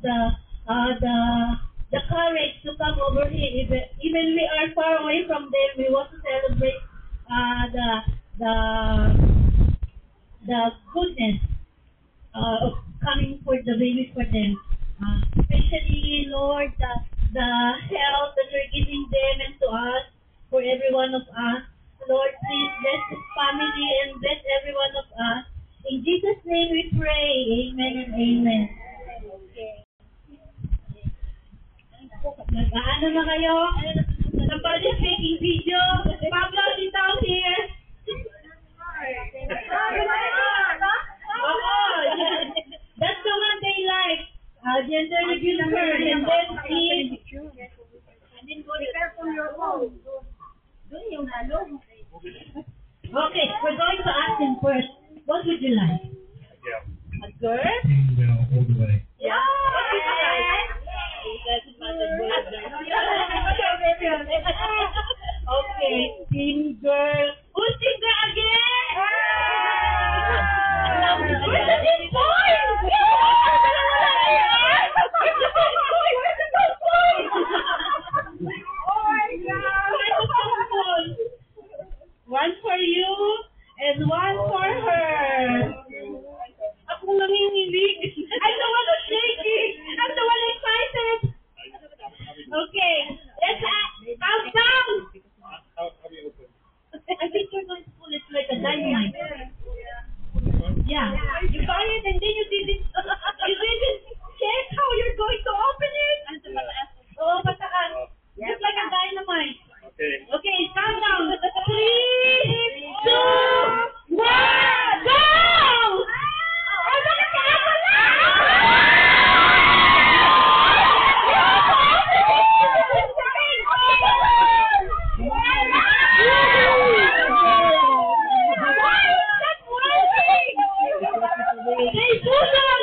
the courage to come over here. Even we are far away from them, we want to celebrate the goodness of coming for the baby for them. Especially, Lord, the health that you're giving them and to us, for every one of us. Lord, please bless this family and bless every one of us. In Jesus' name we pray. Amen and amen. Ano na kayo? Somebody taking video. Pablo, sit down here. That's the one they like. Gender review her and then see. And then go careful your phone. Okay, we're going to ask him first. What would you like? A girl? Well, all the way. Yeah. What would you like? Okay, teen girl. Who's teen girl again? Where's the teen boy? One for you and one for her. Ako nanginginig. I'm the one who's shaking. I'm the one excited. Okay, let's count down. I think you're going to pull it like a dynamite. Yeah. You buy it and then you didn't check how you're going to open it. Oh, mataas. Just like a dynamite. Okay, count down. 3, 2, 1, go! Hey, Susan!